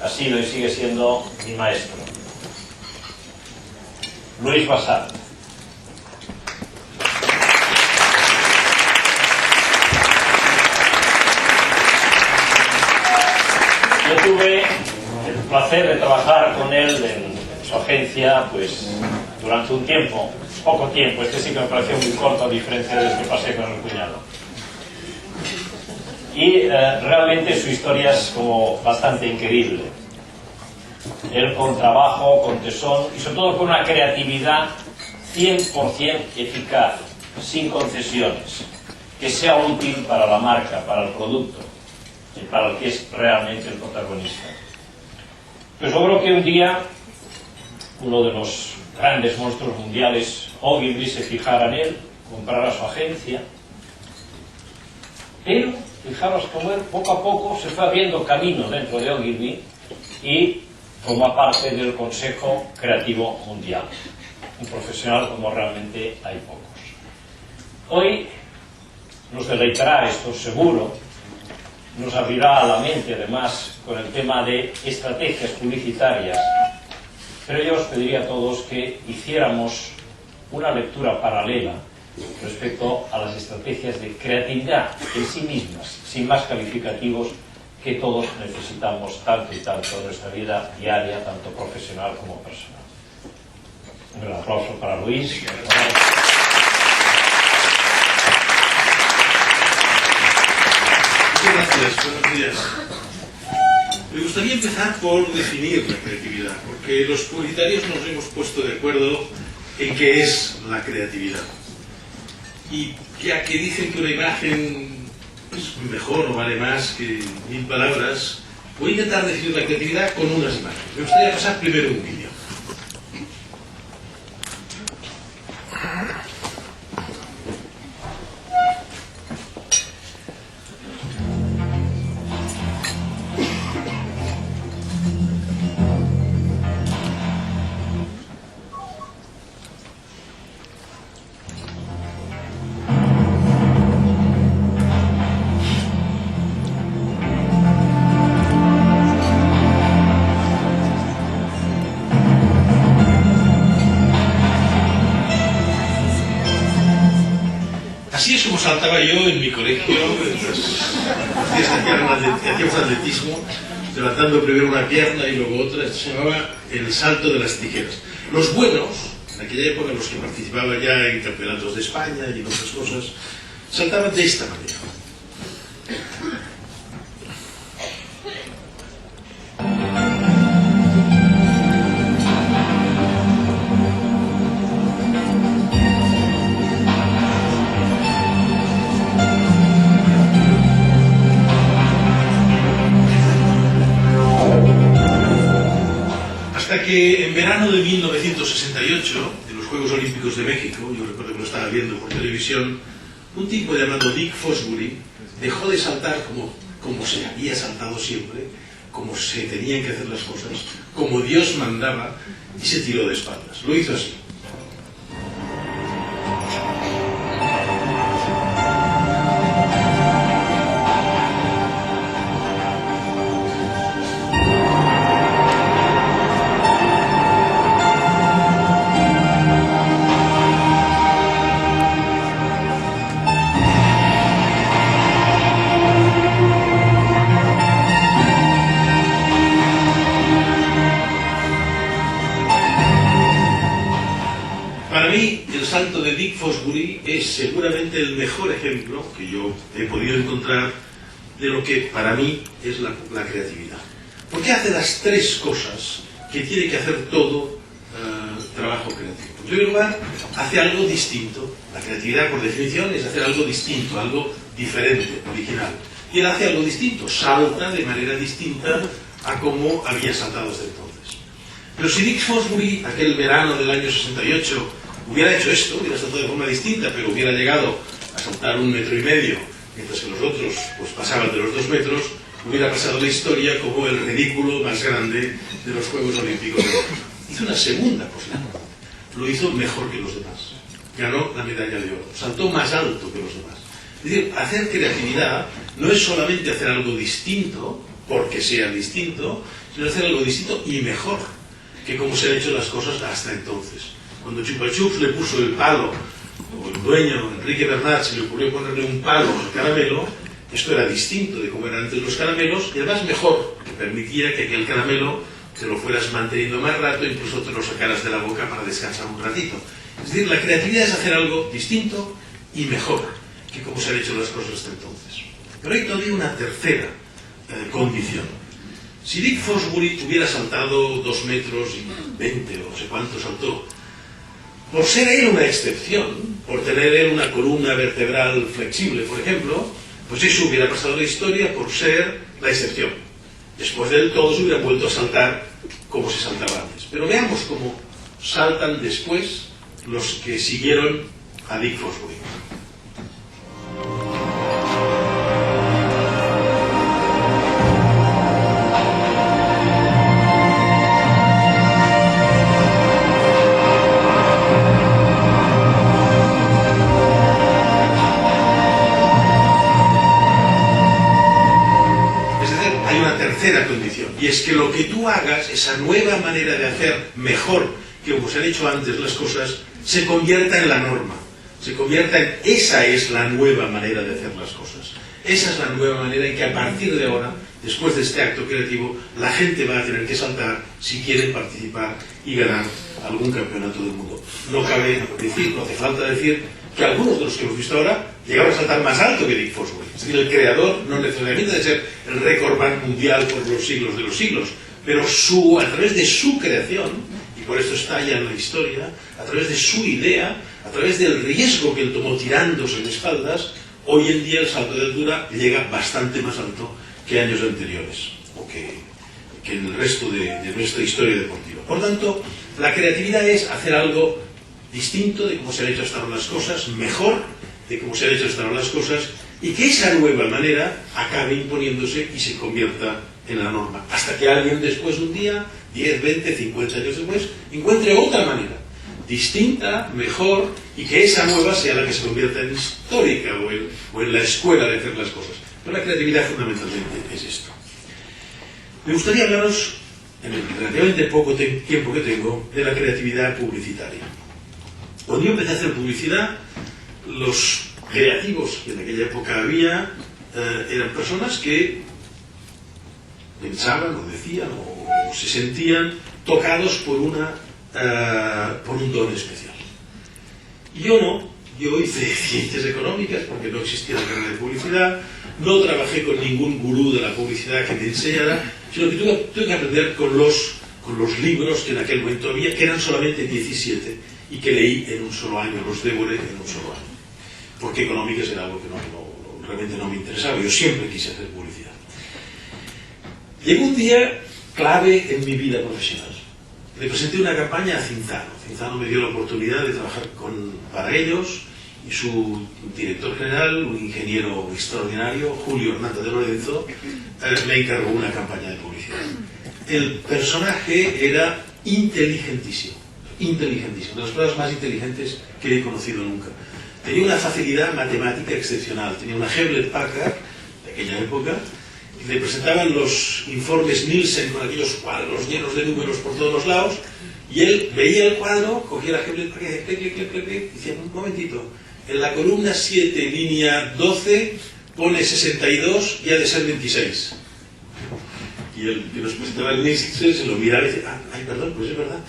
ha sido y sigue siendo mi maestro, Luis Bassat. Yo tuve el placer de trabajar con él en su agencia, pues durante un tiempo, poco tiempo, este sí que me pareció muy corto a diferencia del que pasé con el cuñado. Y realmente su historia es como bastante increíble. Él con trabajo, con tesón y sobre todo con una creatividad 100% eficaz, sin concesiones, que sea útil para la marca, para el producto y para el que es realmente el protagonista. Pues logró que un día uno de los grandes monstruos mundiales, Ogilvy, se fijara en él, comprara su agencia, pero fijaros cómo él poco a poco se fue abriendo camino dentro de Ogilvy y forma parte del Consejo Creativo Mundial, un profesional como realmente hay pocos. Hoy nos deleitará, esto seguro, nos abrirá la mente además con el tema de estrategias publicitarias, pero yo os pediría a todos que hiciéramos una lectura paralela respecto a las estrategias de creatividad en sí mismas, sin más calificativos, que todos necesitamos tanto y tanto en nuestra vida diaria, tanto profesional como personal. Un gran aplauso para Luis. Muchas gracias, buenos días. Me gustaría empezar por definir la creatividad, porque los publicitarios nos hemos puesto de acuerdo en qué es la creatividad. Y ya que dicen que una imagen es mejor o vale más que 1000 palabras, voy a intentar definir la creatividad con unas imágenes. Me gustaría pasar primero un vídeo. Así es como saltaba yo en mi colegio, los días que hacíamos atletismo, levantando primero una pierna y luego otra. Esto se llamaba el salto de las tijeras. Los buenos, en aquella época, los que participaban ya en campeonatos de España y en otras cosas, saltaban de esta manera. Hasta que en verano de 1968, en los Juegos Olímpicos de México, yo recuerdo que lo estaba viendo por televisión, un tipo llamado Dick Fosbury dejó de saltar como se había saltado siempre, como se tenían que hacer las cosas, como Dios mandaba, y se tiró de espaldas. Lo hizo así. Para mí, el salto de Dick Fosbury es seguramente el mejor ejemplo que yo he podido encontrar de lo que para mí es la creatividad. Porque hace las tres cosas que tiene que hacer todo trabajo creativo. En primer lugar, hace algo distinto. La creatividad, por definición, es hacer algo distinto, algo diferente, original. Y él hace algo distinto, salta de manera distinta a como había saltado hasta entonces. Pero si Dick Fosbury, aquel verano del año 68, hubiera hecho esto, hubiera saltado de forma distinta, pero hubiera llegado a saltar 1,5 metros, mientras que los otros pues pasaban de los 2 metros, hubiera pasado la historia como el ridículo más grande de los Juegos Olímpicos de México. Hizo una segunda cosa, lo hizo mejor que los demás, ganó la medalla de oro, saltó más alto que los demás. Es decir, hacer creatividad no es solamente hacer algo distinto, porque sea distinto, sino hacer algo distinto y mejor que como se han hecho las cosas hasta entonces. Cuando Chupa Chups le puso el palo, o el dueño, Enrique Bernat, se le ocurrió ponerle un palo al caramelo, esto era distinto de cómo eran antes los caramelos, y además mejor, que permitía que aquel caramelo te lo fueras manteniendo más rato, incluso te lo sacaras de la boca para descansar un ratito. Es decir, la creatividad es hacer algo distinto y mejor que como se han hecho las cosas hasta entonces. Pero hay todavía una tercera condición. Si Dick Fosbury hubiera saltado 2 metros y 20 o no sé cuánto saltó, por ser él una excepción, por tener él una columna vertebral flexible, por ejemplo, pues eso hubiera pasado a la historia por ser la excepción. Después de él todos hubieran vuelto a saltar como se saltaba antes. Pero veamos cómo saltan después los que siguieron a Dick Fosbury. Tercera condición, y es que lo que tú hagas, esa nueva manera de hacer mejor que como se han hecho antes las cosas, se convierta en la norma, se convierta en esa es la nueva manera de hacer las cosas, esa es la nueva manera en que a partir de ahora, después de este acto creativo, la gente va a tener que saltar si quieren participar y ganar algún campeonato del mundo. No cabe decir, no hace falta decir que algunos de los que hemos visto ahora llegaron a saltar más alto que Dick Fosbury. Es decir, el creador no necesariamente debe ser el recordman mundial por los siglos de los siglos, pero a través de su creación, y por eso está ya en la historia, a través de su idea, a través del riesgo que él tomó tirándose de espaldas, hoy en día el salto de altura llega bastante más alto que años anteriores, o que en el resto de nuestra historia deportiva. Por tanto, la creatividad es hacer algo distinto de cómo se han hecho hasta ahora las cosas, mejor de cómo se han hecho hasta ahora las cosas, y que esa nueva manera acabe imponiéndose y se convierta en la norma, hasta que alguien después, un día, 10, 20, 50 años después, encuentre otra manera, distinta, mejor, y que esa nueva sea la que se convierta en histórica o en la escuela de hacer las cosas. Pero la creatividad fundamentalmente es esto. Me gustaría hablaros, en el relativamente poco tiempo que tengo, de la creatividad publicitaria. Cuando yo empecé a hacer publicidad, los creativos que en aquella época había eran personas que pensaban o decían o se sentían tocados por un don especial. Y yo no, yo hice ciencias económicas porque no existía la carrera de publicidad, no trabajé con ningún gurú de la publicidad que me enseñara, sino que tuve que aprender con los libros que en aquel momento había, que eran solamente 17 y que leí en un solo año, los devoré en un solo año. Porque económicas era algo que realmente no me interesaba, yo siempre quise hacer publicidad. Llegó un día clave en mi vida profesional. Le presenté una campaña a Cinzano. Cinzano me dio la oportunidad de trabajar para ellos, y su director general, un ingeniero extraordinario, Julio Hernández de Lorenzo, me encargó una campaña de publicidad. El personaje era inteligentísimo, de las personas más inteligentes que he conocido nunca. Tenía una facilidad matemática excepcional, tenía una Hewlett Packard de aquella época, y le presentaban los informes Nielsen con aquellos cuadros llenos de números por todos los lados, y él veía el cuadro, cogía la Hewlett Packard y decía, un momentito, en la columna 7, línea 12, pone 62 y ha de ser 26. Y el que nos presentaba el Nielsen se lo miraba y decía, ay, perdón, pues es verdad,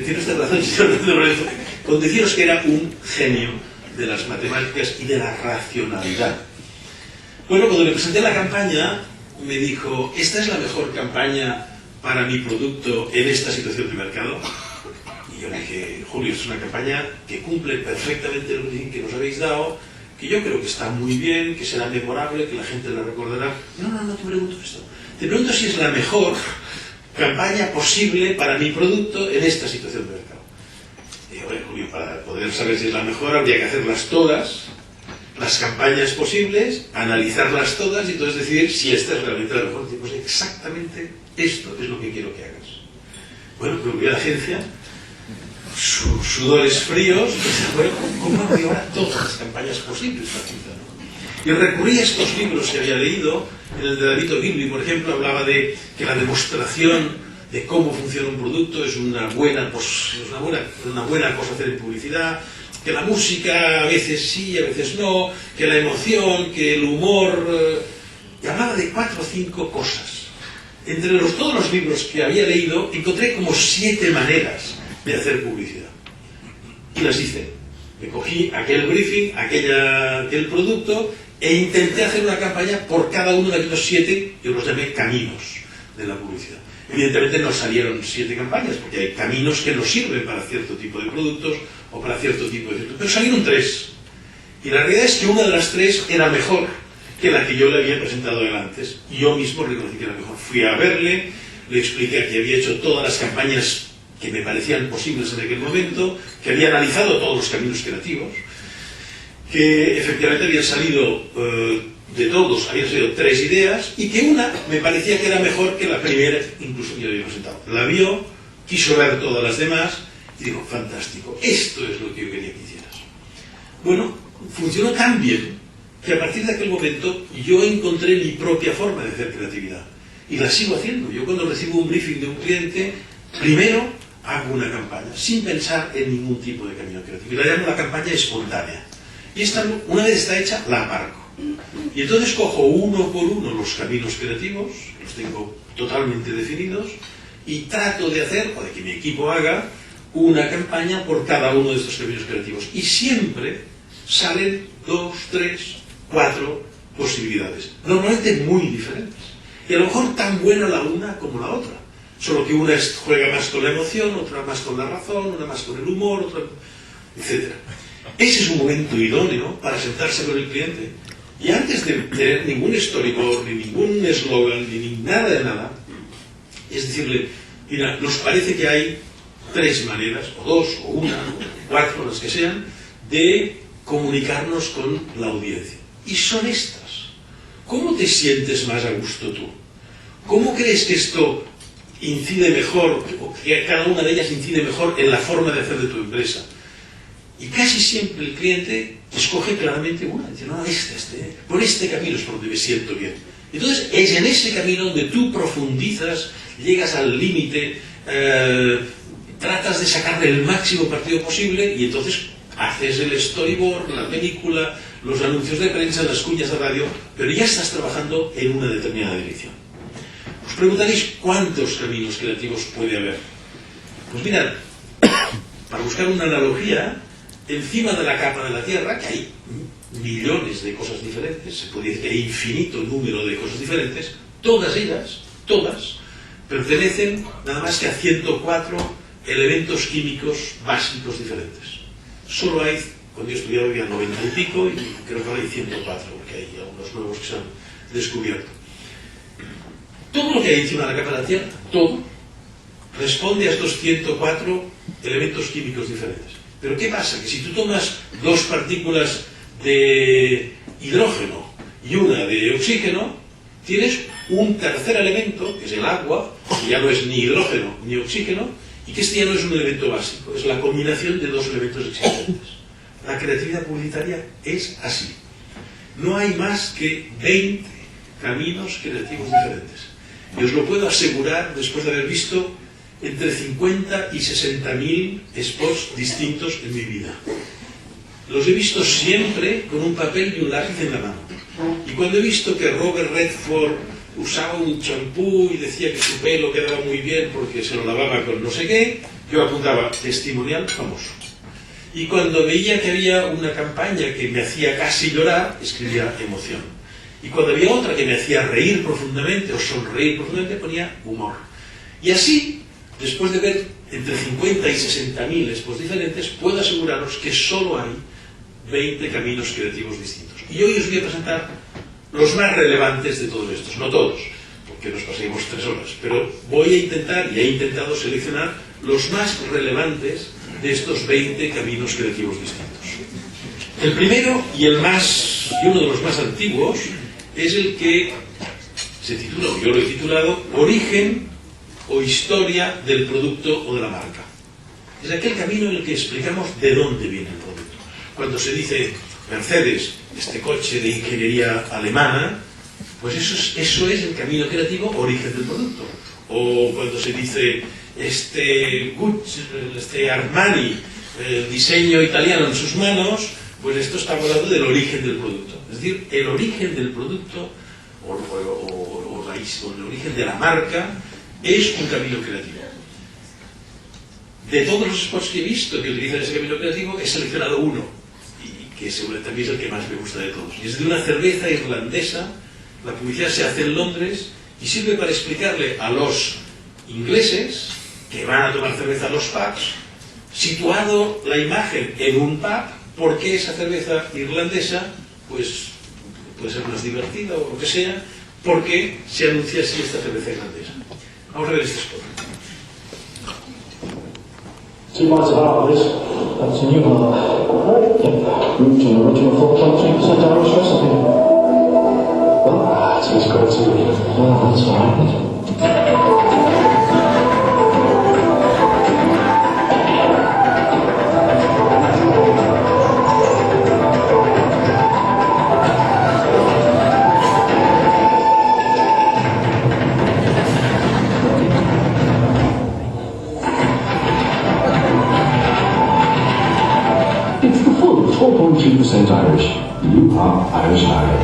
tiene usted razón, señor Lorenzo. Con deciros que era un genio de las matemáticas y de la racionalidad. Bueno, cuando le presenté la campaña, me dijo, esta es la mejor campaña para mi producto en esta situación de mercado. Y yo le dije, Julio, es una campaña que cumple perfectamente el briefing que nos habéis dado, que yo creo que está muy bien, que será memorable, que la gente la recordará. No te pregunto esto. Te pregunto si es la mejor campaña posible para mi producto en esta situación de mercado. Y dije, bueno, Julio, para poder saber si es la mejor, habría que hacerlas todas, las campañas posibles, analizarlas todas y entonces decidir si esta es realmente la mejor. Pues exactamente esto es lo que quiero que hagas. Bueno, pues voy a la agencia, sudores fríos, bueno, ¿cómo hago ahora todas las campañas posibles para Cinzano? Y recurrí a estos libros que había leído. En el de David Ogilvy, por ejemplo, hablaba de que la demostración de cómo funciona un producto es una buena cosa hacer en publicidad, que la música a veces sí, a veces no, que la emoción, que el humor... y hablaba de 4 o 5 cosas. Entre todos los libros que había leído, encontré como 7 maneras de hacer publicidad. Y las hice. Me cogí aquel briefing, aquel producto, e intenté hacer una campaña por cada uno de aquellos 7, yo los llamé caminos de la publicidad. Evidentemente no salieron 7 campañas, porque hay caminos que no sirven para cierto tipo de productos o para cierto tipo de efectos, pero salieron 3. Y la realidad es que una de las 3 era mejor que la que yo le había presentado antes. Y yo mismo reconocí que era mejor. Fui a verle, le expliqué que había hecho todas las campañas que me parecían posibles en aquel momento, que había analizado todos los caminos creativos, que efectivamente habían salido de todos, habían salido 3 ideas, y que una me parecía que era mejor que la primera, incluso que yo había presentado. La vio, quiso ver todas las demás, y dijo, fantástico, esto es lo que yo quería que hicieras. Bueno, funcionó tan bien que a partir de aquel momento yo encontré mi propia forma de hacer creatividad. Y la sigo haciendo. Yo cuando recibo un briefing de un cliente, primero hago una campaña, sin pensar en ningún tipo de camino creativo. Y la llamo la campaña espontánea. Y esta, una vez está hecha, la aparco. Y entonces cojo uno por uno los caminos creativos, los tengo totalmente definidos, y trato de hacer, o de que mi equipo haga, una campaña por cada uno de estos caminos creativos. Y siempre salen 2, 3, 4 posibilidades, normalmente muy diferentes. Y a lo mejor tan buena la una como la otra. Solo que una juega más con la emoción, otra más con la razón, una más con el humor, otra... etc. Ese es un momento idóneo para sentarse con el cliente. Y antes de tener ningún storyboard, ni ningún eslogan, ni nada de nada, es decirle, mira, nos parece que hay 3 maneras, o 2, o 1, o 4, las que sean, de comunicarnos con la audiencia. Y son estas. ¿Cómo te sientes más a gusto tú? ¿Cómo crees que esto incide mejor, o que cada una de ellas incide mejor en la forma de hacer de tu empresa? Y casi siempre el cliente escoge claramente una. Dice, no, por este camino es por donde me siento bien. Entonces es en ese camino donde tú profundizas, llegas al límite, tratas de sacarle el máximo partido posible y entonces haces el storyboard, la película, los anuncios de prensa, las cuñas de radio, pero ya estás trabajando en una determinada dirección. Os preguntaréis cuántos caminos creativos puede haber. Pues mirad, para buscar una analogía, encima de la capa de la Tierra, que hay millones de cosas diferentes, se puede decir que hay infinito número de cosas diferentes, todas ellas, pertenecen nada más que a 104 elementos químicos básicos diferentes. Solo hay, cuando yo estudiaba había 90 y pico, y creo que ahora hay 104, porque hay algunos nuevos que se han descubierto. Todo lo que hay encima de la capa de la Tierra, todo, responde a estos 104 elementos químicos diferentes. Pero ¿qué pasa? Que si tú tomas 2 partículas de hidrógeno y una de oxígeno, tienes un tercer elemento, que es el agua, que ya no es ni hidrógeno ni oxígeno, y que este ya no es un elemento básico, es la combinación de 2 elementos existentes. La creatividad publicitaria es así. No hay más que 20 caminos creativos diferentes. Y os lo puedo asegurar después de haber visto entre 50 y 60.000 spots distintos en mi vida. Los he visto siempre con un papel y un lápiz en la mano. Y cuando he visto que Robert Redford usaba un champú y decía que su pelo quedaba muy bien porque se lo lavaba con no sé qué, yo apuntaba testimonial famoso. Y cuando veía que había una campaña que me hacía casi llorar, escribía emoción. Y cuando había otra que me hacía reír profundamente o sonreír profundamente, ponía humor. Y así, después de ver entre 50 y 60.000 spots diferentes, puedo aseguraros que solo hay 20 caminos creativos distintos. Y hoy os voy a presentar los más relevantes de todos estos, no todos, porque nos pasaremos 3 horas, pero voy a intentar, y he intentado seleccionar los más relevantes de estos 20 caminos creativos distintos. El primero y uno de los más antiguos es el que se titula, o yo lo he titulado, Origen o Historia del Producto o de la Marca. Es aquel camino en el que explicamos de dónde viene el producto. Cuando se dice Mercedes este coche de ingeniería alemana, pues eso es el camino creativo, origen del producto. O cuando se dice este Gucci, este Armani, diseño italiano en sus manos, pues esto está hablando del origen del producto. Es decir, el origen del producto o el origen de la marca es un camino creativo. De todos los spots que he visto que utilizan ese camino creativo, he seleccionado uno, y que seguramente también es el que más me gusta de todos. Y es de una cerveza irlandesa. La publicidad se hace en Londres y sirve para explicarle a los ingleses que van a tomar cerveza a los pubs, situado la imagen en un pub, por qué esa cerveza irlandesa pues puede ser más divertida o lo que sea, porque se anuncia así esta cerveza irlandesa. Vamos a ver este spot. 2 miles about this. That's a new one. Yep. Root to the original 4.3% Irish recipe. Well, it tastes great to me. Well, that's alright. It's the full 4.2% Irish. You are Irish Lager.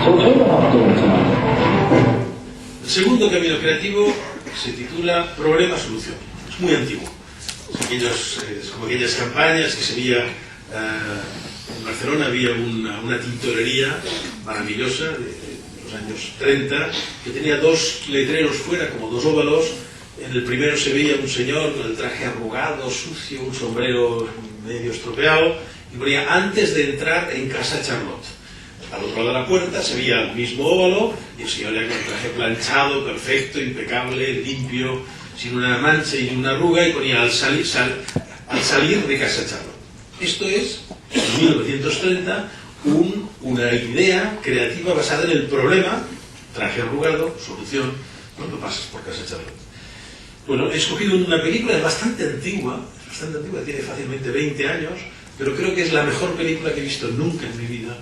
So turn it up dinner tonight. El segundo camino creativo se titula Problema-Solución. Es muy antiguo. Es como aquellas campañas que se veía en Barcelona. Había una tintorería maravillosa de los años 30 que tenía dos letreros fuera, como dos óvalos. En el primero se veía un señor con el traje arrugado, sucio, un sombrero medio estropeado, y ponía: antes de entrar en casa Charlotte. Al otro lado de la puerta se veía el mismo óvalo y el señor ya con el traje planchado, perfecto, impecable, limpio, sin una mancha y una arruga, y ponía al salir de casa Charlotte. Esto es, en 1930, una idea creativa basada en el problema, traje arrugado, solución, cuando pasas por casa Charlotte. Bueno, he escogido una película bastante antigua, tiene fácilmente 20 años, pero creo que es la mejor película que he visto nunca en mi vida,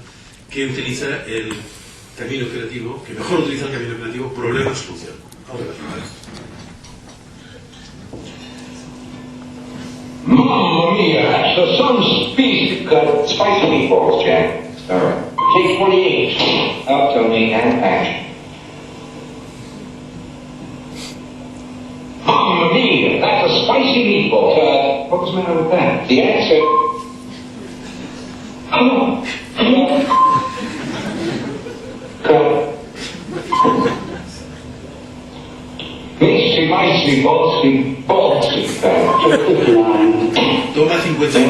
que utiliza el camino creativo, que mejor utiliza el camino creativo, problema-solución. Vamos a ver. Mamma mia, the son's beef got spicy meatballs, Jack. All right. Take 28. Up, Tony, and action. Mamma mia, that's a spicy meatball. What was the matter with that? The answer. Oh. Cut. Missy, micy, bossy, bossy. Toma 59.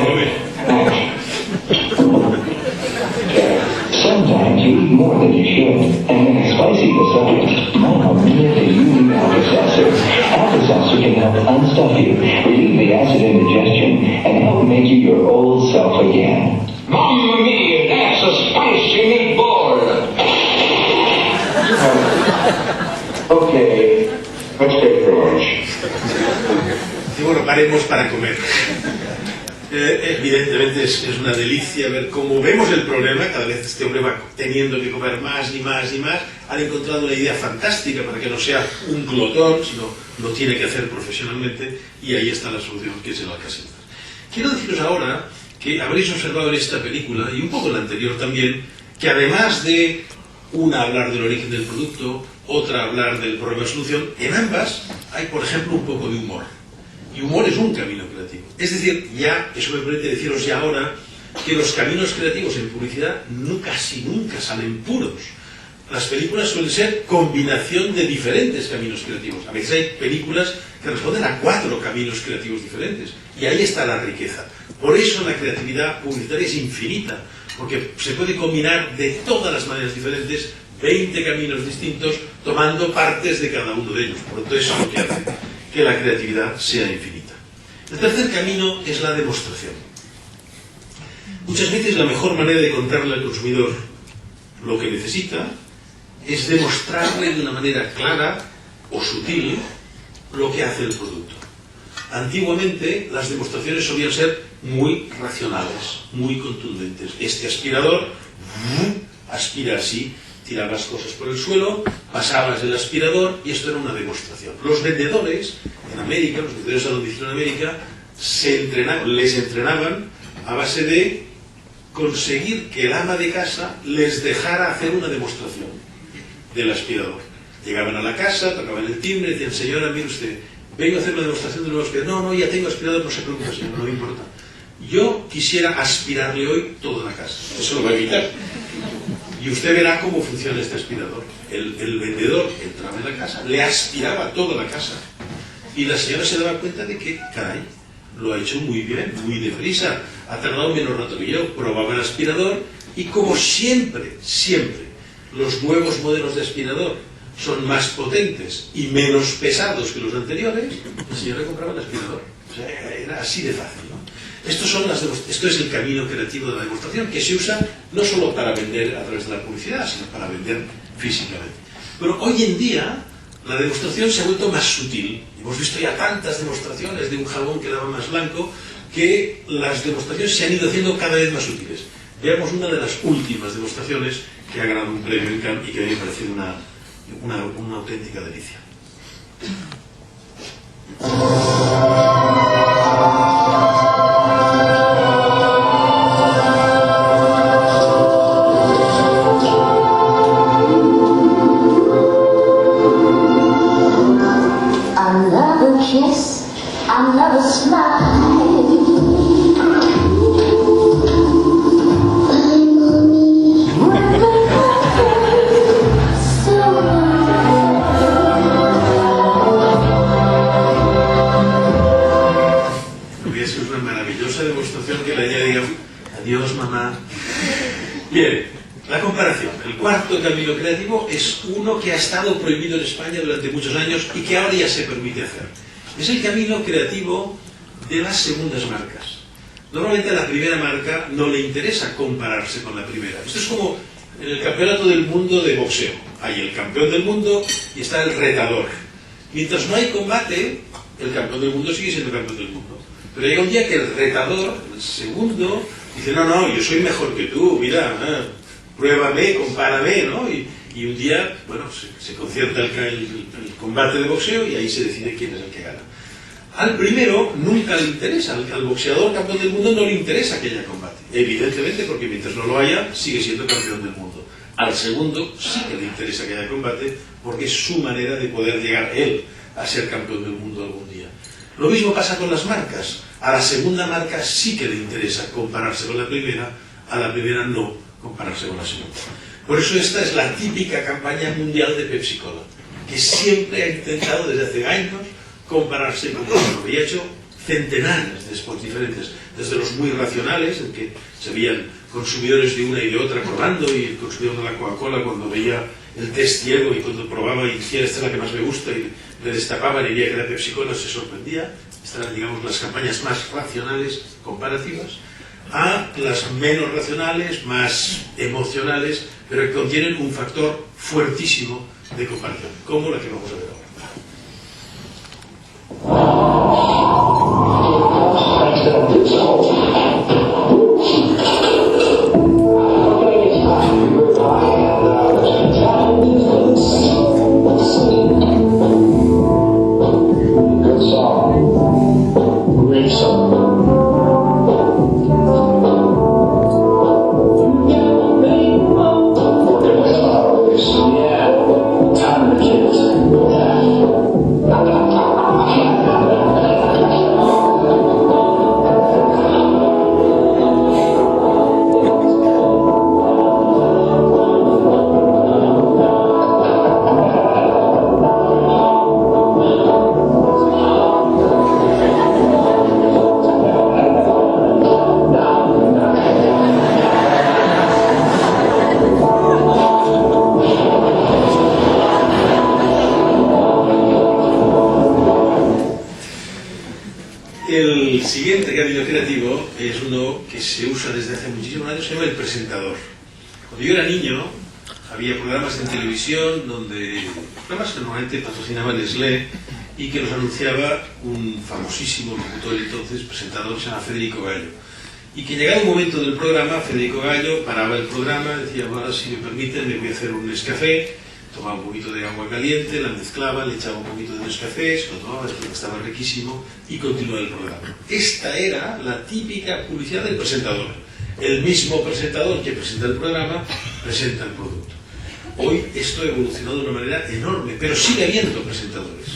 Sometimes you eat more than you should, and it's spicy besides. Mamma mia, do you need Alka-Seltzer? Alka-Seltzer can help unstuff you, relieve the acid indigestion, and help make you your old self again. Mamma mia, that's a spicy meatball! Okay, let's take for lunch. Y bueno, paremos para comer. Evidentemente es una delicia ver cómo vemos el problema. Cada vez este hombre va teniendo que comer más y más y más. Han encontrado una idea fantástica para que no sea un glotón, sino lo tiene que hacer profesionalmente, y ahí está la solución, que es el Alka-Seltzer. Quiero deciros ahora que habréis observado en esta película, y un poco en la anterior también, que además de una hablar del origen del producto, otra hablar del problema-solución, en ambas hay, por ejemplo, un poco de humor. Y humor es un camino creativo. Es decir, ya, eso me permite deciros ya ahora, que los caminos creativos en publicidad casi nunca salen puros. Las películas suelen ser combinación de diferentes caminos creativos. A veces hay películas que responden a 4 caminos creativos diferentes. Y ahí está la riqueza. Por eso la creatividad publicitaria es infinita, porque se puede combinar de todas las maneras diferentes 20 caminos distintos, tomando partes de cada uno de ellos. Por lo tanto, eso es lo que hace que la creatividad sea infinita. El tercer camino es la demostración. Muchas veces la mejor manera de contarle al consumidor lo que necesita es demostrarle de una manera clara o sutil lo que hace el producto. Antiguamente las demostraciones solían ser muy racionales, muy contundentes. Este aspirador aspira así, tirar las cosas por el suelo, pasabas el aspirador y esto era una demostración. Los vendedores en América, los vendedores a domicilio en América, les entrenaban a base de conseguir que el ama de casa les dejara hacer una demostración del aspirador. Llegaban a la casa, tocaban el timbre y decían, señora, mire usted, vengo a hacer una demostración de nuevo aspirador. No, ya tengo aspirador, no se preocupe, señor, no me importa. Yo quisiera aspirarle hoy toda la casa. Eso lo va a evitar. Y usted verá cómo funciona este aspirador. El vendedor entraba en la casa, le aspiraba toda la casa. Y la señora se daba cuenta de que, caray, lo ha hecho muy bien, muy deprisa. Ha tardado menos rato que yo. Probaba el aspirador y como siempre, los nuevos modelos de aspirador son más potentes y menos pesados que los anteriores, la señora compraba el aspirador. O sea, era así de fácil, ¿no? Esto es el camino creativo de la demostración, que se usa no solo para vender a través de la publicidad, sino para vender físicamente. Pero hoy en día la demostración se ha vuelto más sutil. Hemos visto ya tantas demostraciones de un jabón que daba más blanco, que las demostraciones se han ido haciendo cada vez más sutiles. Veamos una de las últimas demostraciones que ha ganado un premio en Cannes y que a mí me ha parecido una auténtica delicia. Another kiss, another smile. Es una maravillosa demostración que le diga adiós, mamá. Bien, la comparación. El cuarto camino creativo es uno que ha estado prohibido en España durante muchos años y que ahora ya se permite hacer. Es el camino creativo de las segundas marcas. Normalmente a la primera marca no le interesa compararse con la primera. Esto es como en el campeonato del mundo de boxeo. Hay el campeón del mundo y está el retador. Mientras no hay combate, el campeón del mundo sigue siendo campeón del mundo. Pero llega un día que el retador, el segundo, dice, no, yo soy mejor que tú, mira, pruébame, compárame, ¿no? Y un día, bueno, se concierta el combate de boxeo y ahí se decide quién es el que gana. Al primero nunca le interesa, al boxeador campeón del mundo no le interesa que haya combate. Evidentemente, porque mientras no lo haya, sigue siendo campeón del mundo. Al segundo sí que le interesa que haya combate, porque es su manera de poder llegar él a ser campeón del mundo algún día. Lo mismo pasa con las marcas. A la segunda marca sí que le interesa compararse con la primera, a la primera no compararse con la segunda. Por eso esta es la típica campaña mundial de Pepsi Cola, que siempre ha intentado desde hace años compararse con otro. Y ha hecho centenares de spots diferentes, desde los muy racionales, en que se veían consumidores de una y de otra probando, y el consumidor de la Coca-Cola cuando veía el test ciego y cuando probaba y decía esta es la que más me gusta y le destapaban y veía que era Pepsi Cola, se sorprendía. Estas eran, digamos, las campañas más racionales, comparativas, a las menos racionales, más emocionales, pero que contienen un factor fuertísimo de comparación, como la que vamos a ver ahora. El siguiente camino creativo es uno que se usa desde hace muchísimos años, se llama el presentador. Cuando yo era niño, había programas en televisión programas que normalmente patrocinaba Nestlé y que los anunciaba un famosísimo locutor entonces, presentador, que se llama Federico Gallo. y que llegado un momento del programa, Federico Gallo paraba el programa, decía, bueno, si me permiten, me voy a hacer un Nescafé, tomaba un poquito de agua caliente, la mezclaba, le echaba un poquito de Nescafé, se lo tomaba, después estaba riquísimo, y continuaba el programa. Esta era la típica publicidad del presentador. El mismo presentador que presenta el programa, presenta el producto. Hoy esto ha evolucionado de una manera enorme, pero sigue habiendo presentadores.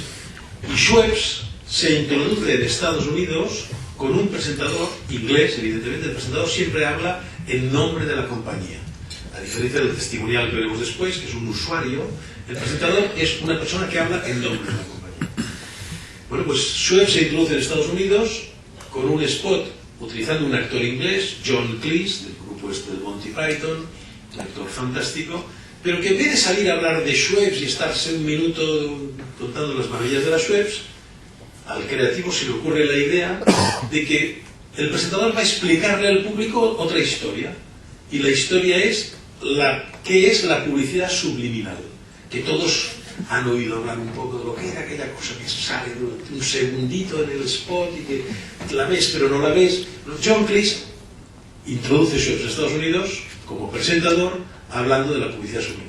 Y Schweppes se introduce en Estados Unidos con un presentador inglés, evidentemente. El presentador siempre habla en nombre de la compañía. A diferencia del testimonial que veremos después, que es un usuario, el presentador es una persona que habla en nombre de la compañía. Bueno, pues Schweppes se introduce en Estados Unidos con un spot utilizando un actor inglés, John Cleese, del grupo este de Monty Python, un actor fantástico, pero que en vez de salir a hablar de Schweppes y estarse un minuto contando las maravillas de la Schweppes, al creativo se le ocurre la idea de que el presentador va a explicarle al público otra historia. Y la historia es ¿qué es la publicidad subliminal? Que todos han oído hablar un poco de lo que era aquella cosa que sale durante un segundito en el spot y que la ves pero no la ves. John Cleese introduce Schweppes en Estados Unidos como presentador hablando de la publicidad subliminal.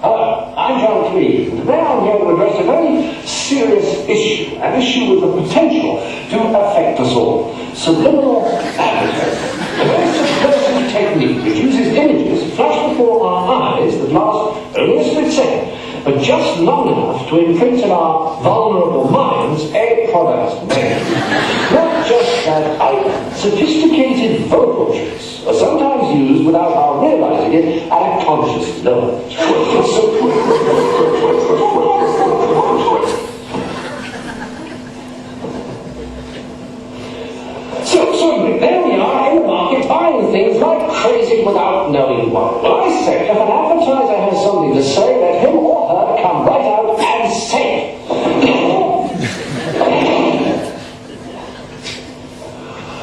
Hello, I'm John Cleese. Today I'm here to address a very serious issue, an issue with the potential to affect us all. Subliminal advertising. A very subversive technique that uses images flashed before our eyes that last only a split second, but just long enough to imprint in our vulnerable minds a product name. Not just that either. Sophisticated vocal tricks are sometimes used without our realizing it at a conscious level. So there we are in the market buying things like crazy without knowing why. Well, I say, if an advertiser has something to say, let him or her come right out and say it.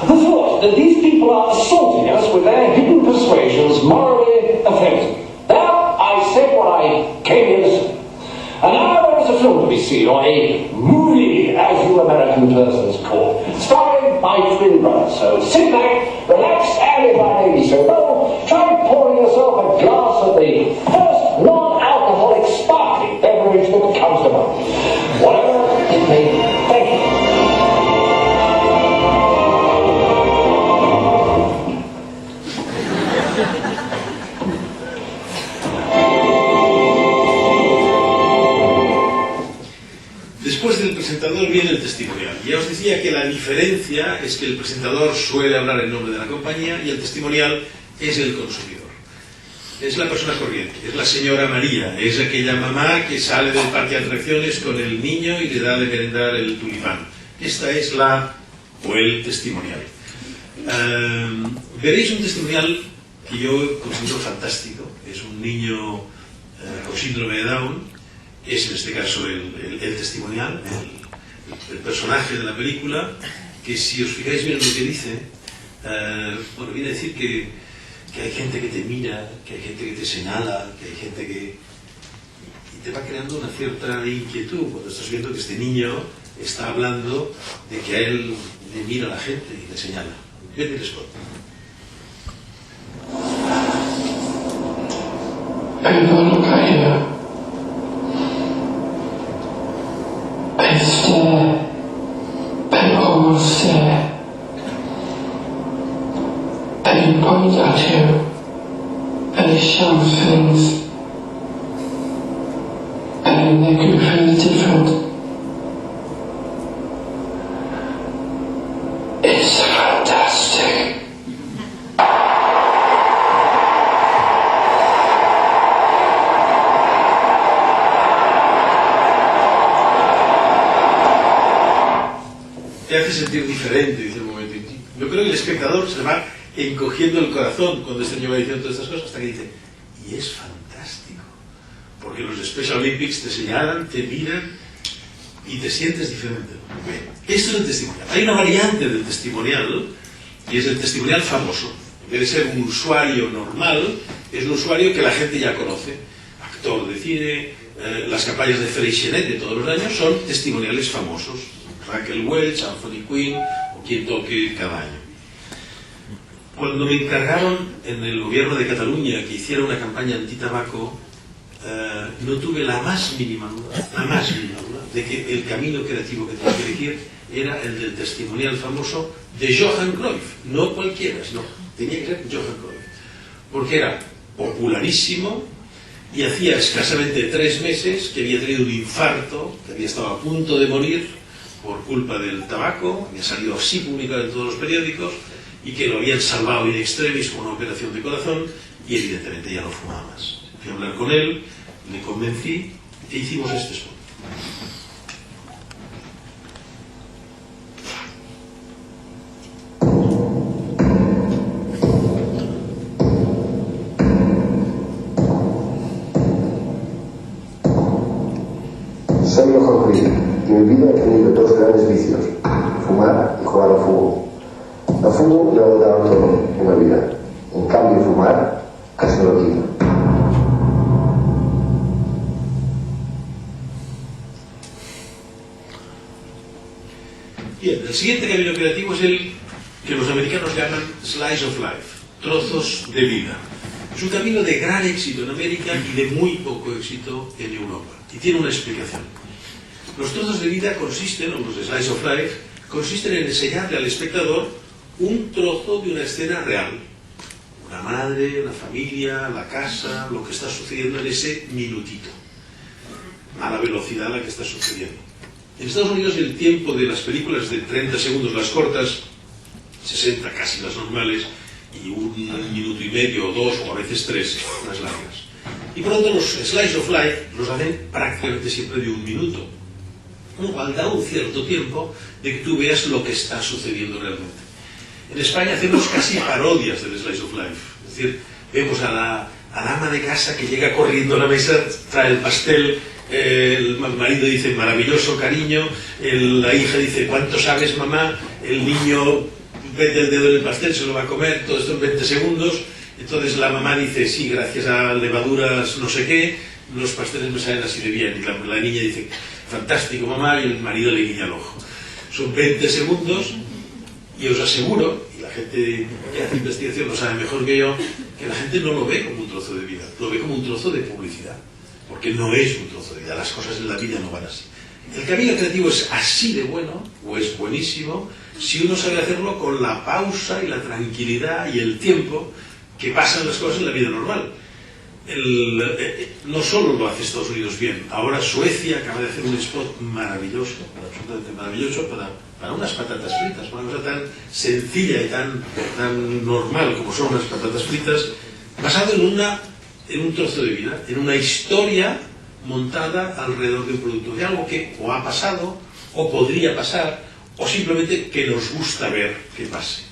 The thought that these people are assaulting us with their hidden persuasions morally offends me. Now, I said what I came here to say. And now there is a film to be seen, or a movie, as you American persons call it, starring my twin brothers. So sit back, relax, and if I may be so bold, try pouring yourself a glass of the first non-alcoholic sparkling beverage that comes to mind. Whatever it may be. Thank you. Después del presentador viene el testimonial. Ya os decía que la diferencia es que el presentador suele hablar en nombre de la compañía y el testimonial es el consumidor. Es la persona corriente, es la señora María, es aquella mamá que sale del parque de atracciones con el niño y le da de merendar el tulipán. Esta es el testimonial. Veréis un testimonial que yo considero fantástico. Es un niño con síndrome de Down. Es en este caso el testimonial, el personaje de la película, que si os fijáis bien en lo que dice, bueno, viene a decir que hay gente que te mira, que hay gente que te señala, que hay gente que... Y te va creando una cierta inquietud cuando estás viendo que este niño está hablando de que a él le mira a la gente y le señala. Vete el spot. People look at you. They stare. People will stare. They point at you. They shout things. And they could feel different. It's fantastic. Te hace sentir diferente, dice un momento. Yo creo que el espectador se va encogiendo el corazón cuando este niño va diciendo todas estas cosas hasta que dice, y es fantástico, porque los Special Olympics te señalan, te miran y te sientes diferente. Bien, esto es el testimonial. Hay una variante del testimonial y es el testimonial famoso. En vez de ser un usuario normal, es un usuario que la gente ya conoce, actor de cine. Las campañas de Freixenet de todos los años son testimoniales famosos. Raquel Welch, Anthony Quinn o quien toque cada año. Cuando me encargaron en el gobierno de Cataluña que hiciera una campaña antitabaco, no tuve la más mínima duda de que el camino creativo que tenía que elegir era el del testimonial famoso de Johan Cruyff, no cualquiera, sino tenía que ser Johan Cruyff, porque era popularísimo y hacía escasamente 3 meses que había tenido un infarto, que había estado a punto de morir por culpa del tabaco, había salido así publicado en todos los periódicos, y que lo habían salvado in extremis con una operación de corazón, y evidentemente ya no fumaba más. Fui a hablar con él, le convencí e hicimos este spot. Soy Johan Cruyff y en mi vida he tenido 2 grandes vicios: fumar y jugar al fútbol. El fútbol lo he dado todo en la vida, en cambio fumar casi no lo quito. Bien, el siguiente camino creativo es el que los americanos llaman slice of life, trozos de vida. Es un camino de gran éxito en América y de muy poco éxito en Europa. Y tiene una explicación. Los trozos de vida consisten, o los slice of life, consisten en enseñarle al espectador un trozo de una escena real. Una madre, la familia, la casa, lo que está sucediendo en ese minutito. A la velocidad a la que está sucediendo. En Estados Unidos el tiempo de las películas de 30 segundos, las cortas, 60 casi las normales, y 1 minuto y medio o 2 o a veces 3 las largas. Y por lo tanto los slice of life los hacen prácticamente siempre de 1 minuto. Con lo cual da un cierto tiempo de que tú veas lo que está sucediendo realmente. En España hacemos casi parodias del slice of life. Es decir, vemos a la ama de casa que llega corriendo a la mesa, trae el pastel, el marido dice maravilloso cariño, la hija dice ¿cuánto sabes mamá? El niño mete el dedo en el pastel, se lo va a comer, todo esto en 20 segundos. Entonces la mamá dice sí, gracias a levaduras no sé qué, los pasteles me salen así de bien. Y la niña dice fantástico mamá, y el marido le guiña el ojo. Son 20 segundos y os aseguro, y la gente que hace investigación lo sabe mejor que yo, que la gente no lo ve como un trozo de vida, lo ve como un trozo de publicidad, porque no es un trozo de vida, las cosas en la vida no van así. El camino creativo es así de bueno, o es buenísimo, si uno sabe hacerlo con la pausa y la tranquilidad y el tiempo que pasan las cosas en la vida normal. No solo lo hace Estados Unidos bien, ahora Suecia acaba de hacer un spot maravilloso, absolutamente maravilloso, para unas patatas fritas, una cosa tan sencilla y tan normal como son unas patatas fritas, basado en un trozo de vida, en una historia montada alrededor de un producto, de algo que o ha pasado, o podría pasar, o simplemente que nos gusta ver que pase.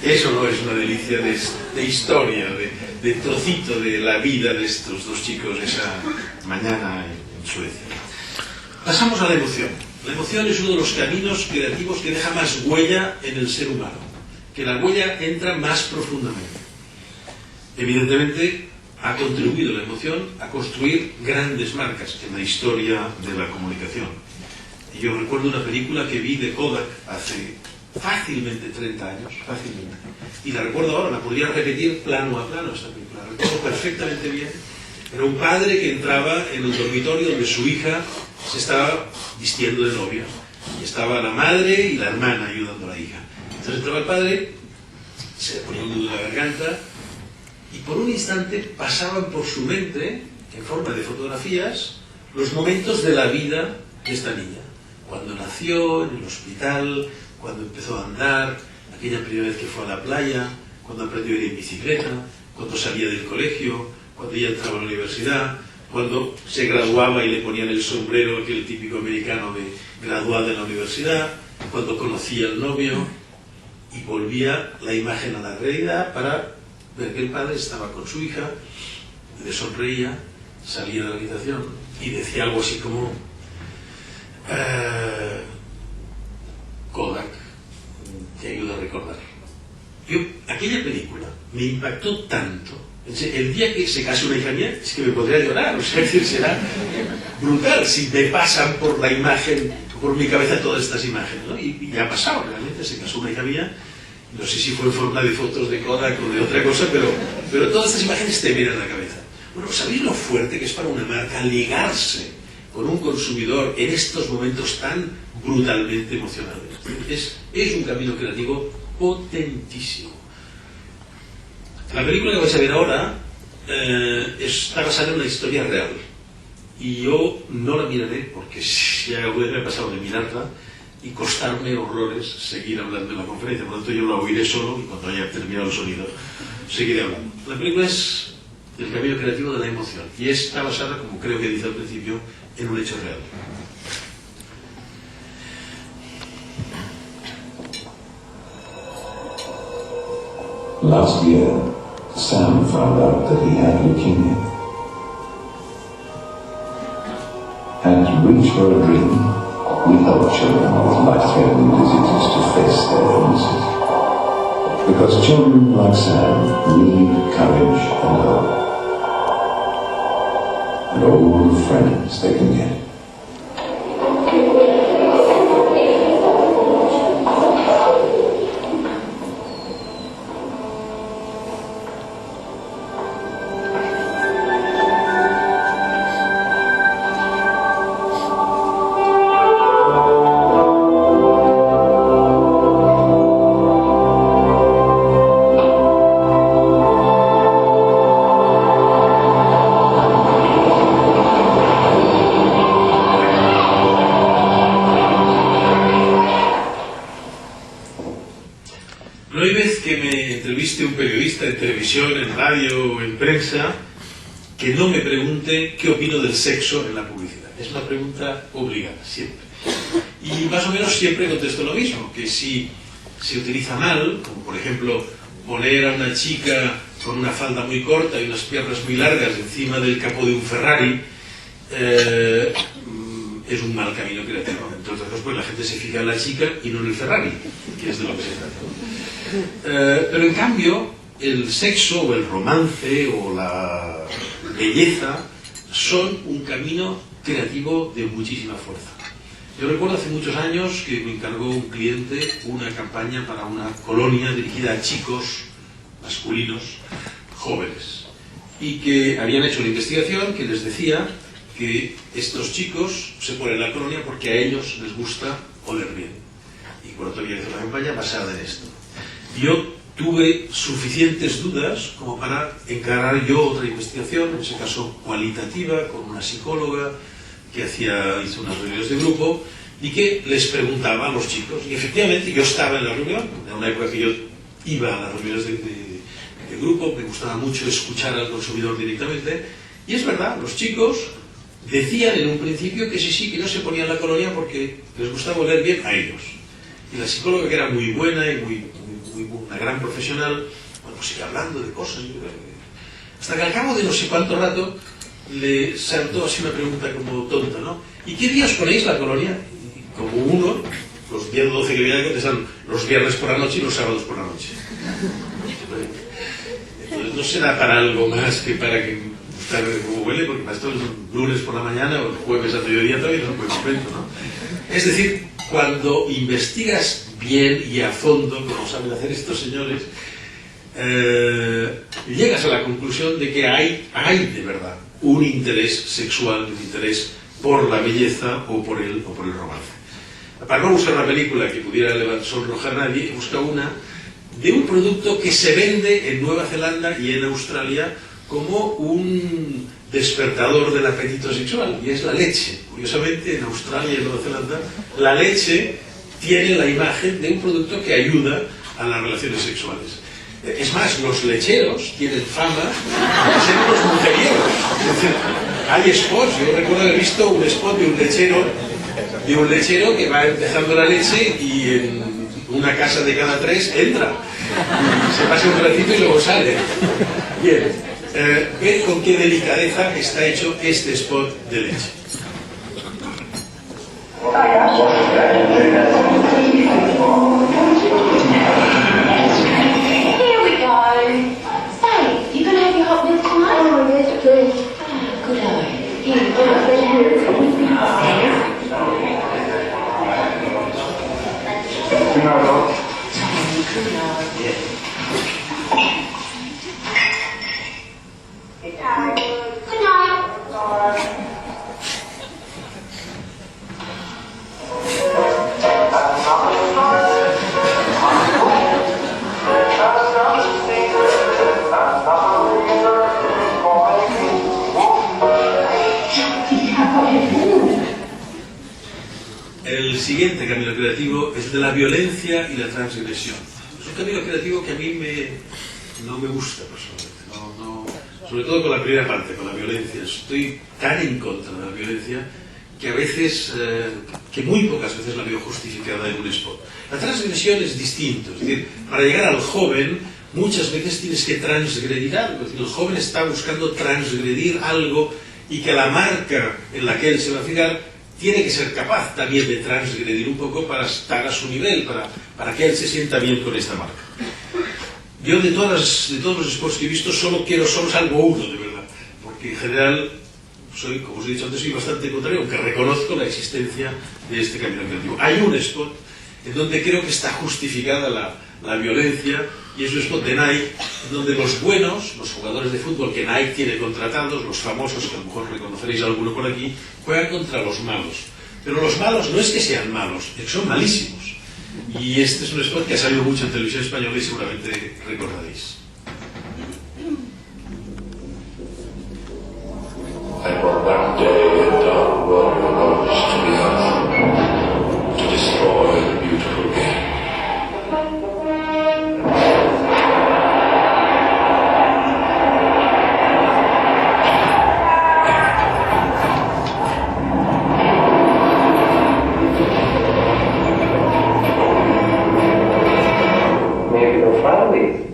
Eso no es una delicia de historia, de trocito de la vida de estos 2 chicos esa mañana en Suecia. Pasamos a la emoción. La emoción es uno de los caminos creativos que deja más huella en el ser humano, que la huella entra más profundamente. Evidentemente ha contribuido la emoción a construir grandes marcas en la historia de la comunicación. Y yo recuerdo una película que vi de Kodak hace fácilmente 30 años, fácilmente. Y la recuerdo ahora, la podría repetir plano a plano esta película. La recuerdo perfectamente bien. Era un padre que entraba en el dormitorio donde su hija se estaba vistiendo de novia y estaba la madre y la hermana ayudando a la hija. Entonces entraba el padre, se le ponía un nudo en la garganta y por un instante pasaban por su mente, en forma de fotografías, los momentos de la vida de esta niña. Cuando nació, en el hospital, cuando empezó a andar, aquella primera vez que fue a la playa, cuando aprendió a ir en bicicleta, cuando salía del colegio, cuando ella entraba a la universidad, cuando se graduaba y le ponían el sombrero, aquel típico americano de graduado en la universidad, cuando conocía al novio, y volvía la imagen a la realidad para ver que el padre estaba con su hija, le sonreía, salía de la habitación y decía algo así como Kodak te ayuda a recordar. Aquella película me impactó tanto. El día que se case una hija mía, es que me podría llorar, o sea, será brutal si me pasan por la imagen, por mi cabeza todas estas imágenes, ¿no? Y ya ha pasado, realmente, se casó una hija mía, no sé si fue en forma de fotos de Kodak o de otra cosa, pero todas estas imágenes te vienen a la cabeza. Bueno, ¿sabéis lo fuerte que es para una marca ligarse con un consumidor en estos momentos tan brutalmente emocionales? Es un camino creativo potentísimo. La película que vais a ver ahora está basada en una historia real y yo no la miraré porque ya me he pasado de mirarla y costarme horrores seguir hablando en la conferencia, por lo tanto yo la oiré solo y cuando haya terminado el sonido seguiré hablando. La película es el camino creativo de la emoción y está basada, como creo que dice al principio, en un hecho real. Last year, Sam found out that he had leukemia. And to reach for a dream, we help children with life-threatening diseases to face their illnesses. Because children like Sam need courage and hope. And all the friends they can get. Un periodista en televisión, en radio, en prensa, que no me pregunte qué opino del sexo en la publicidad. Es una pregunta obligada, siempre. Y más o menos siempre contesto lo mismo, que si se utiliza mal, como por ejemplo poner a una chica con una falda muy corta y unas piernas muy largas encima del capó de un Ferrari, es un mal camino creativo. Entre otras cosas, pues la gente se fija en la chica y no en el Ferrari, que es de lo que se trata. Pero en cambio el sexo o el romance o la belleza son un camino creativo de muchísima fuerza. Yo recuerdo hace muchos años que me encargó un cliente una campaña para una colonia dirigida a chicos masculinos jóvenes y que habían hecho una investigación que les decía que estos chicos se ponen en la colonia porque a ellos les gusta oler bien y por lo tanto había hecho una campaña basada en esto. Yo tuve suficientes dudas como para encarar yo otra investigación, en ese caso cualitativa, con una psicóloga que hizo unas reuniones de grupo y que les preguntaba a los chicos. Y efectivamente yo estaba en la reunión, en una época que yo iba a las reuniones de grupo, me gustaba mucho escuchar al consumidor directamente, y es verdad, los chicos decían en un principio que sí, que no se ponían la colonia porque les gustaba oler bien a ellos. Y la psicóloga, que era muy buena y una gran profesional, bueno, pues sigue hablando de cosas, hasta que al cabo de no sé cuánto rato le saltó así una pregunta como tonta, ¿no? ¿Y qué días ponéis la colonia? Y como uno, los 10 o 12 que vienen contestan los viernes por la noche y los sábados por la noche. Entonces no será para algo más que para que gustar cómo huele, porque para esto es lunes por la mañana o el jueves al mediodía todavía no es un buen momento, ¿no? Es decir, cuando investigas bien y a fondo, como saben hacer estos señores, llegas a la conclusión de que hay de verdad un interés sexual, un interés por la belleza o por el romance. Para no buscar una película que pudiera sonrojar a nadie, he buscado una de un producto que se vende en Nueva Zelanda y en Australia como un despertador del apetito sexual, y es la leche. Curiosamente, en Australia y en Nueva Zelanda, la leche tiene la imagen de un producto que ayuda a las relaciones sexuales. Es más, los lecheros tienen fama de ser unos mujeriegos. Hay spots, yo recuerdo haber visto un spot de un lechero que va empezando la leche y en una casa de cada 3 entra. Se pasa un ratito y luego sale. Bien, ved con qué delicadeza está hecho este spot de leche. Here we go. Say, you gonna have your hot milk tonight? Oh, yes, please. Oh, good eye. Here you go. Good night. El siguiente camino creativo es de la violencia y la transgresión. Es un camino creativo que a mí no me gusta personalmente, sobre todo con la primera parte, con la violencia. Estoy tan en contra de la violencia que a veces, que muy pocas veces la veo justificada en un spot. La transgresión es distinto, es decir, para llegar al joven muchas veces tienes que transgredir algo, es decir, el joven está buscando transgredir algo y que la marca en la que él se va a fijar tiene que ser capaz también de transgredir un poco para estar a su nivel, para que él se sienta bien con esta marca. Yo de todos los spots que he visto solo salvo uno, de verdad, porque en general soy, como os he dicho antes, soy bastante contrario, aunque reconozco la existencia de este camino creativo. Hay un spot en donde creo que está justificada la violencia, y es un spot de Nike, donde los buenos, los jugadores de fútbol que Nike tiene contratados, los famosos, que a lo mejor reconoceréis alguno por aquí, juegan contra los malos. Pero los malos no es que sean malos, es que son malísimos. Y este es un spot que ha salido mucho en televisión española y seguramente recordaréis. And one day a dark world rose to the earth to destroy the beautiful game. Maybe they'll finally.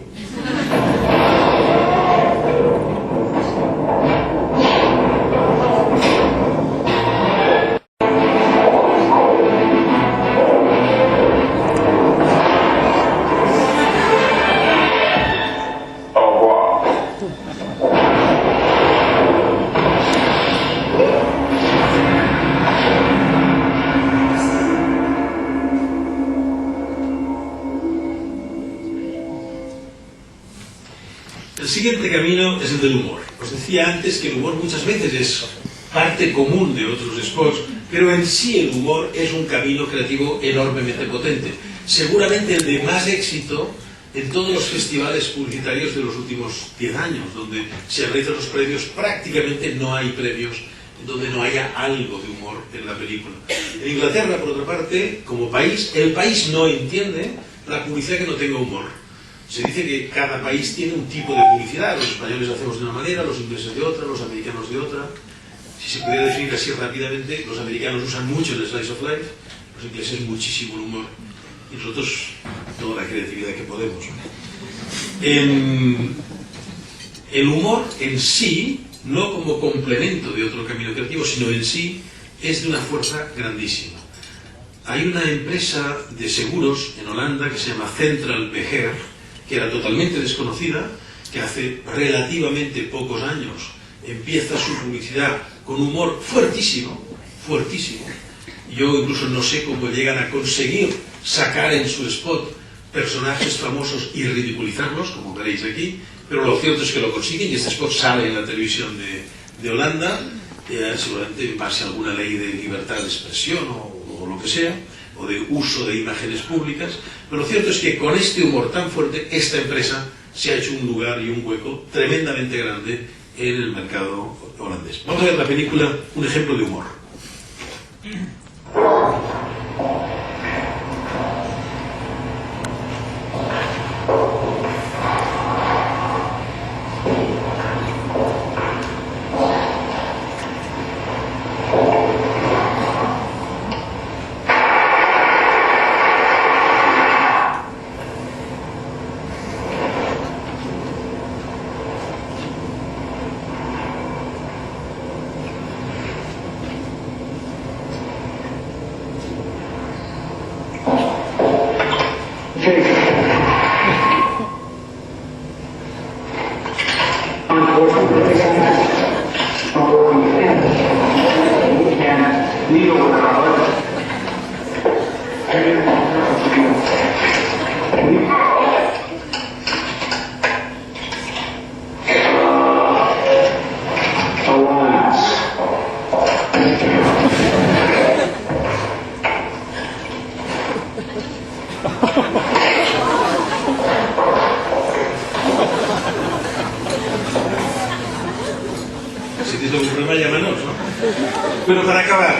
El siguiente camino es el del humor. Os decía antes que el humor muchas veces es parte común de otros spots, pero en sí el humor es un camino creativo enormemente potente. Seguramente el de más éxito en todos los festivales publicitarios de los últimos 10 años, donde se realizan los premios, prácticamente no hay premios donde no haya algo de humor en la película. En Inglaterra, por otra parte, como país, el país no entiende la publicidad que no tenga humor. Se dice que cada país tiene un tipo de publicidad, los españoles lo hacemos de una manera, los ingleses de otra, los americanos de otra. Si se pudiera definir así rápidamente, los americanos usan mucho el slice of life, los ingleses muchísimo el humor, y nosotros toda la creatividad que podemos. El humor en sí, no como complemento de otro camino creativo, sino en sí, es de una fuerza grandísima. Hay una empresa de seguros en Holanda que se llama Central Beheer, que era totalmente desconocida, que hace relativamente pocos años empieza su publicidad con humor fuertísimo, fuertísimo. Yo incluso no sé cómo llegan a conseguir sacar en su spot personajes famosos y ridiculizarlos, como veréis aquí, pero lo cierto es que lo consiguen y este spot sale en la televisión de Holanda. seguramente en base a alguna ley de libertad de expresión o lo que sea, o de uso de imágenes públicas, pero lo cierto es que con este humor tan fuerte, esta empresa se ha hecho un lugar y un hueco tremendamente grande en el mercado holandés. Vamos a ver la película, un ejemplo de humor. Si tienes algún problema, llámanos, ¿no? Pero para acabar,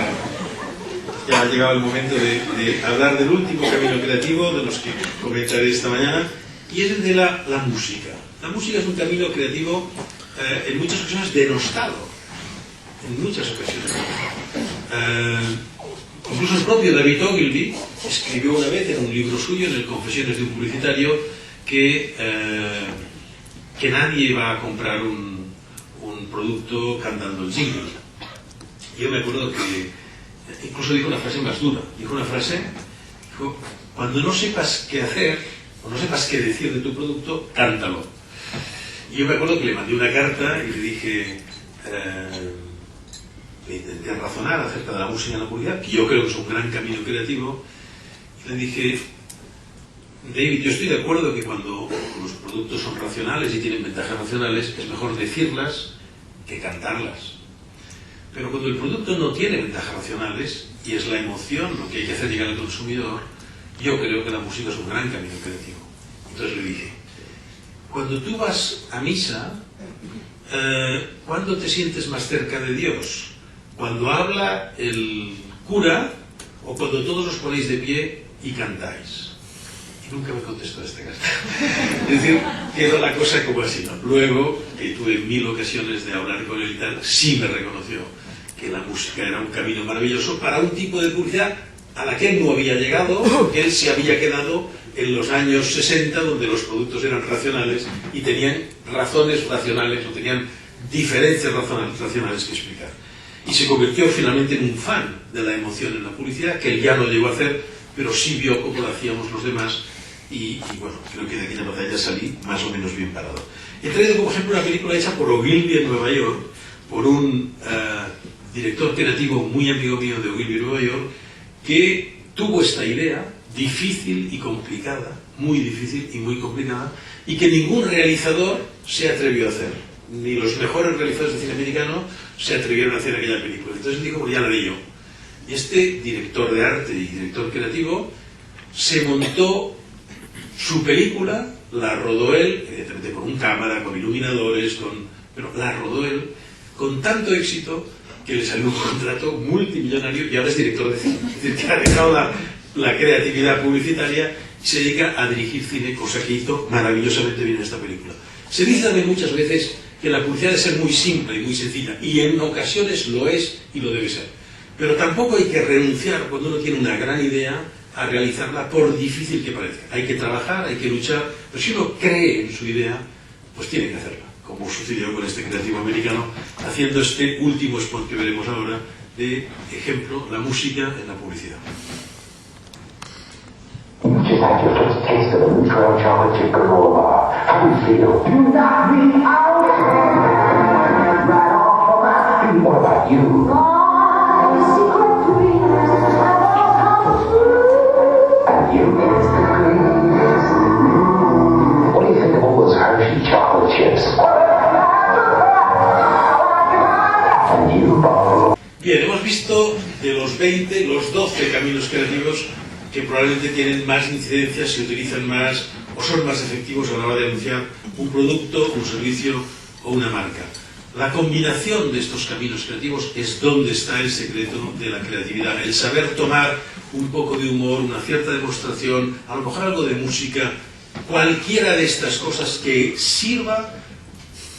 ya ha llegado el momento de hablar del último camino creativo de los que comentaré esta mañana, y es el de la música. La música es un camino creativo en muchas ocasiones denostado. En muchas ocasiones. Incluso el propio David Ogilvy escribió una vez en un libro suyo, en el Confesiones de un publicitario, que nadie va a comprar un producto cantando el jingle. Yo me acuerdo que incluso dijo una frase más dura. Dijo, cuando no sepas qué hacer o no sepas qué decir de tu producto, cántalo. Y yo me acuerdo que le mandé una carta y le dije, le intenté razonar acerca de la música en la publicidad, que yo creo que es un gran camino creativo, y le dije, David, yo estoy de acuerdo que cuando los productos son racionales y tienen ventajas racionales, es mejor decirlas que cantarlas. Pero cuando el producto no tiene ventajas racionales, y es la emoción lo que hay que hacer llegar al consumidor, yo creo que la música es un gran camino creativo. Entonces le dije, cuando tú vas a misa, ¿cuándo te sientes más cerca de Dios? ¿Cuando habla el cura o cuando todos os ponéis de pie y cantáis? Y nunca me contestó esta carta. Es decir, quedó la cosa como así, ¿no? Luego, que tuve 1000 ocasiones de hablar con él y tal, sí me reconoció que la música era un camino maravilloso para un tipo de publicidad a la que él no había llegado, porque él se había quedado en los años 60, donde los productos eran racionales y tenían razones racionales, o tenían diferencias racionales que explicar. Y se convirtió finalmente en un fan de la emoción en la publicidad, que él ya no llegó a hacer, pero sí vio cómo lo hacíamos los demás, y bueno, creo que de aquella batalla salí más o menos bien parado. He traído como ejemplo una película hecha por Ogilvy en Nueva York, por un director creativo muy amigo mío de Ogilvy en Nueva York, que tuvo esta idea difícil y complicada, muy difícil y muy complicada, y que ningún realizador se atrevió a hacer. Ni los mejores realizadores de cine americano se atrevieron a hacer aquella película. Entonces dijo, pues ya la haré yo. Y este director de arte y director creativo se montó su película, la rodó él, evidentemente con un cámara, con iluminadores, pero la rodó él con tanto éxito que le salió un contrato multimillonario y ahora es director de cine. Es decir, que ha dejado la creatividad publicitaria y se dedica a dirigir cine, cosa que hizo maravillosamente bien en esta película. Se dice también muchas veces que la publicidad debe ser muy simple y muy sencilla, y en ocasiones lo es y lo debe ser. Pero tampoco hay que renunciar, cuando uno tiene una gran idea, a realizarla por difícil que parezca. Hay que trabajar, hay que luchar, pero si uno cree en su idea, pues tiene que hacerla, como sucedió con este creativo americano, haciendo este último spot que veremos ahora, de ejemplo, la música en la publicidad. Just like your first taste of a neutral chocolate chip granola bar. How do you feel? You knock me out! Right off of my feet. What about you? My secret dreams have all come true. And you? What do you think of all those Hershey chocolate chips? And you, Bob? hemos visto de los 20, los 12 caminos creativos que probablemente tienen más incidencia, se utilizan más o son más efectivos a la hora de anunciar un producto, un servicio o una marca. La combinación de estos caminos creativos es donde está el secreto de la creatividad, el saber tomar un poco de humor, una cierta demostración, a lo mejor algo de música, cualquiera de estas cosas que sirva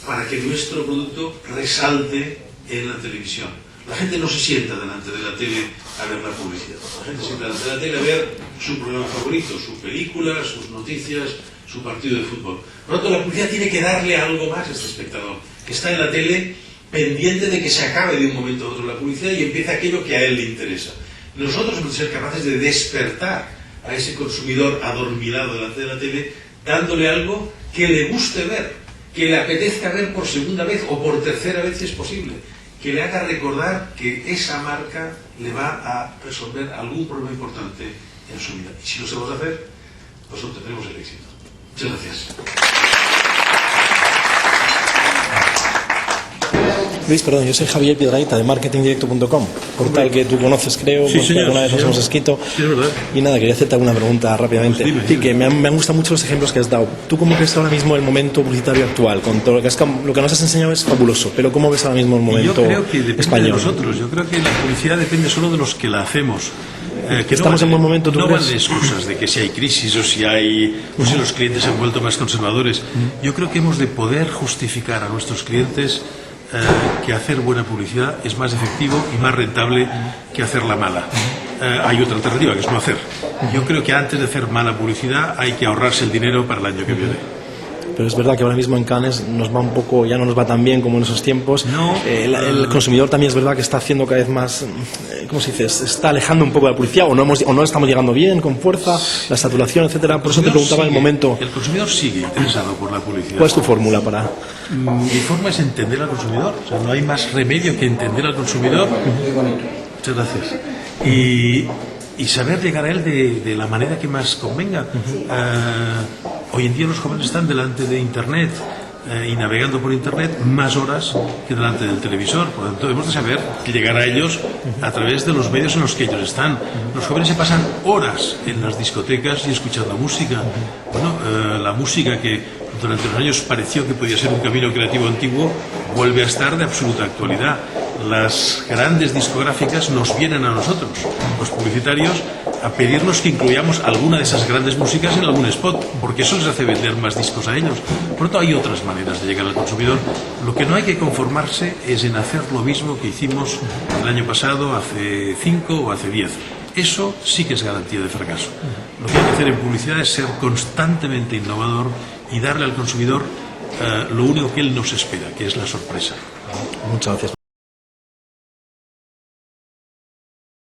para que nuestro producto resalte en la televisión. La gente no se sienta delante de la tele a ver la publicidad. La gente se sienta delante de la tele a ver su programa favorito, su película, sus noticias, su partido de fútbol. Por lo tanto, la publicidad tiene que darle algo más a este espectador, que está en la tele pendiente de que se acabe de un momento a otro la publicidad y empiece aquello que a él le interesa. Nosotros hemos de ser capaces de despertar a ese consumidor adormilado delante de la tele, dándole algo que le guste ver, que le apetezca ver por segunda vez o por tercera vez si es posible, que le haga recordar que esa marca le va a resolver algún problema importante en su vida. Y si lo sabemos hacer, pues obtendremos el éxito. Muchas gracias. Luis, perdón, yo soy Javier Piedrahita de marketingdirecto.com, portal que tú conoces, creo, sí, porque alguna vez nos hemos escrito. Sí, es verdad. Y nada, quería hacerte alguna pregunta rápidamente. Pues dime, sí, que me han gustado mucho los ejemplos que has dado. ¿Tú cómo ves ahora mismo el momento publicitario actual? Con todo lo que nos has enseñado es fabuloso, pero ¿cómo ves ahora mismo el momento Yo creo que depende español? de nosotros. Yo creo que la publicidad depende solo de los que la hacemos. Que Estamos en buen momento, ¿tú no crees? van de excusas de que si hay crisis o si los clientes se han vuelto más conservadores. Yo creo que hemos de poder justificar a nuestros clientes que hacer buena publicidad es más efectivo y más rentable que hacerla mala. Hay otra alternativa, que es no hacer. Yo creo que antes de hacer mala publicidad hay que ahorrarse el dinero para el año que viene. Pero es verdad que ahora mismo en Cannes nos va un poco, ya no nos va tan bien como en esos tiempos. No, el consumidor también es verdad que está haciendo cada vez más, ¿cómo se dice? Se está alejando un poco de la publicidad o no estamos llegando bien, con fuerza, la saturación, etcétera. Por eso te preguntaba el momento. El consumidor sigue interesado por la publicidad. ¿Cuál es tu fórmula para...? Mi forma es entender al consumidor. O sea, no hay más remedio que entender al consumidor. Muchas gracias. Y saber llegar a él de la manera que más convenga. Hoy en día los jóvenes están delante de Internet y navegando por Internet más horas que delante del televisor. Por lo tanto, hemos de saber llegar a ellos a través de los medios en los que ellos están. Los jóvenes se pasan horas en las discotecas y escuchando música. Bueno, la música que durante los años pareció que podía ser un camino creativo antiguo vuelve a estar de absoluta actualidad. Las grandes discográficas nos vienen a nosotros, los publicitarios, a pedirnos que incluyamos alguna de esas grandes músicas en algún spot, porque eso les hace vender más discos a ellos. Por lo tanto, hay otras maneras de llegar al consumidor. Lo que no hay que conformarse es en hacer lo mismo que hicimos el año pasado, hace 5 o hace 10. Eso sí que es garantía de fracaso. Lo que hay que hacer en publicidad es ser constantemente innovador y darle al consumidor lo único que él nos espera, que es la sorpresa. Muchas gracias.